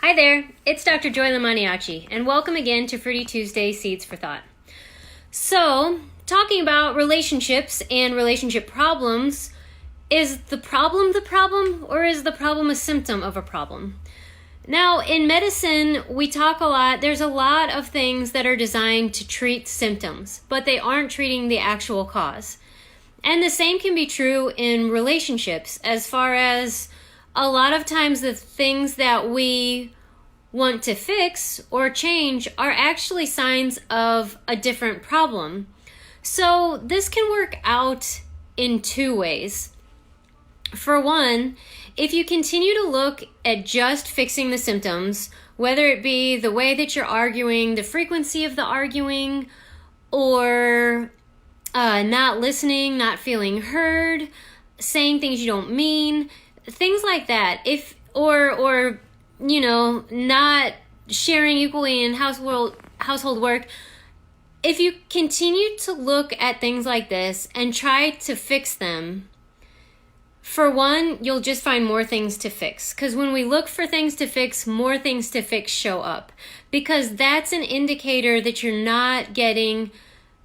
Hi there, it's Dr. JOYLYN, and welcome again to Fruity Tuesday Seeds for Thought. So, talking about relationships and relationship problems, is the problem, or is the problem a symptom of a problem? Now, in medicine, we talk a lot, there's a lot of things that are designed to treat symptoms, but they aren't treating the actual cause. And the same can be true in relationships, as far as a lot of times the things that we want to fix or change are actually signs of a different problem. So this can work out in two ways. For one, if you continue to look at just fixing the symptoms, whether it be the way that you're arguing, the frequency of the arguing, or not listening, not feeling heard, saying things you don't mean, things like that. Or not sharing equally in household work. If you continue to look at things like this and try to fix them, for one, you'll just find more things to fix. Because when we look for things to fix, more things to fix show up. Because that's an indicator that you're not getting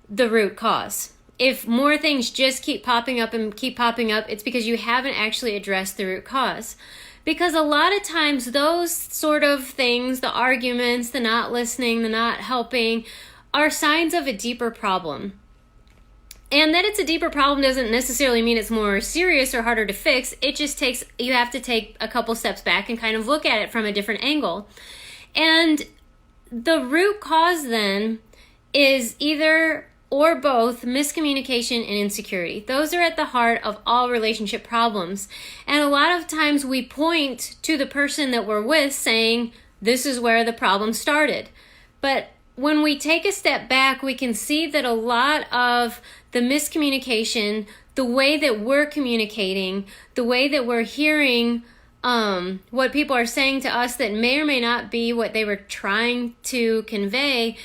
the root cause. If more things just keep popping up, it's because you haven't actually addressed the root cause. Because a lot of times those sort of things, the arguments, the not listening, the not helping, are signs of a deeper problem. And that it's a deeper problem doesn't necessarily mean it's more serious or harder to fix. It just you have to take a couple steps back and kind of look at it from a different angle. And the root cause then is either or both miscommunication and insecurity. Those are at the heart of all relationship problems. And a lot of times we point to the person that we're with saying, this is where the problem started. But when we take a step back, we can see that a lot of the miscommunication, the way that we're communicating, the way that we're hearing what people are saying to us that may or may not be what they were trying to convey,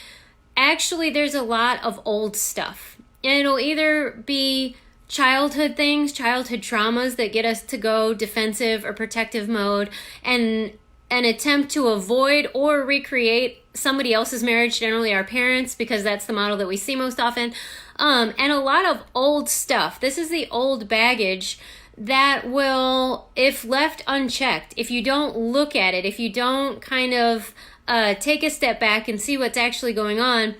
actually, there's a lot of old stuff. And it'll either be childhood things, childhood traumas that get us to go defensive or protective mode and an attempt to avoid or recreate somebody else's marriage, generally our parents, because that's the model that we see most often. And a lot of old stuff. This is the old baggage that will, if left unchecked, if you don't look at it, if you don't kind of take a step back and see what's actually going on,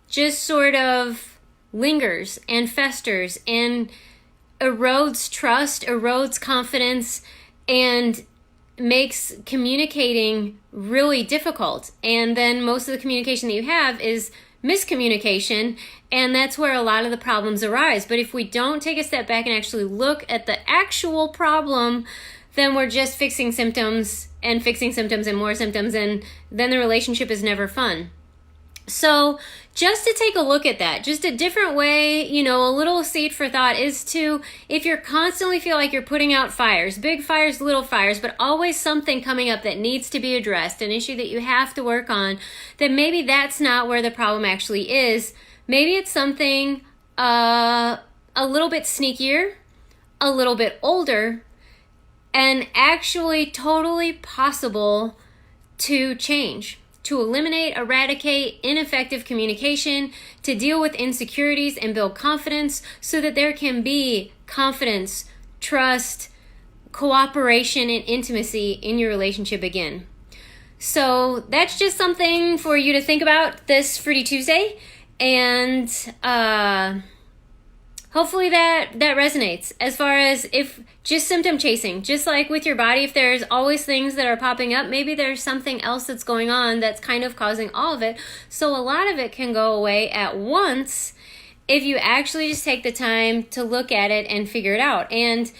just sort of lingers and festers and erodes trust, erodes confidence, and makes communicating really difficult. And then most of the communication that you have is miscommunication, and that's where a lot of the problems arise. But if we don't take a step back and actually look at the actual problem, then we're just fixing symptoms and more symptoms, and then the relationship is never fun. So just to take a look at that, just a different way, a little seed for thought is to, if you're constantly feel like you're putting out fires, big fires, little fires, but always something coming up that needs to be addressed, an issue that you have to work on, then maybe that's not where the problem actually is. Maybe it's something a little bit sneakier, a little bit older, and actually totally possible to change, to eliminate, eradicate ineffective communication, to deal with insecurities and build confidence so that there can be confidence, trust, cooperation, and intimacy in your relationship again. So that's just something for you to think about this Fruity Tuesday, and hopefully that resonates as far as if just symptom chasing, just like with your body, if there's always things that are popping up, maybe there's something else that's going on that's kind of causing all of it. So a lot of it can go away at once if you actually just take the time to look at it and figure it out. And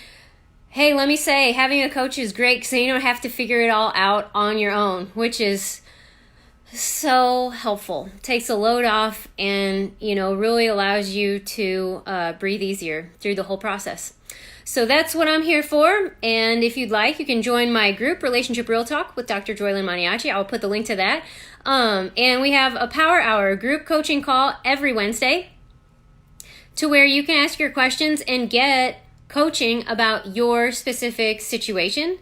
hey, let me say, having a coach is great because you don't have to figure it all out on your own, which is so helpful. Takes a load off and, really allows you to breathe easier through the whole process. So that's what I'm here for. And if you'd like, you can join my group, Relationship Real Talk with Dr. JOYLYN. I'll put the link to that. And we have a Power Hour group coaching call every Wednesday to where you can ask your questions and get coaching about your specific situation.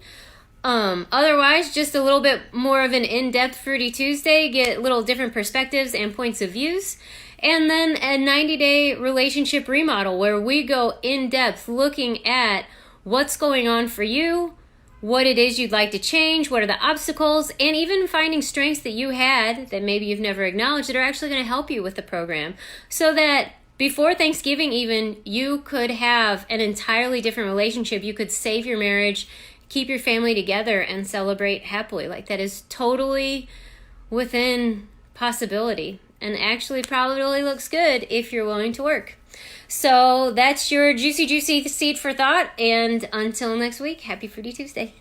Otherwise, just a little bit more of an in-depth Fruity Tuesday, get little different perspectives and points of views. And then a 90-day relationship remodel where we go in depth looking at what's going on for you, what it is you'd like to change, what are the obstacles, and even finding strengths that you had that maybe you've never acknowledged that are actually going to help you with the program, so that before Thanksgiving even, you could have an entirely different relationship. You could save your marriage, keep your family together, and celebrate happily. Like, that is totally within possibility, and actually probably looks good if you're willing to work. So that's your juicy seed for thought, and until next week, happy Fruity Tuesday.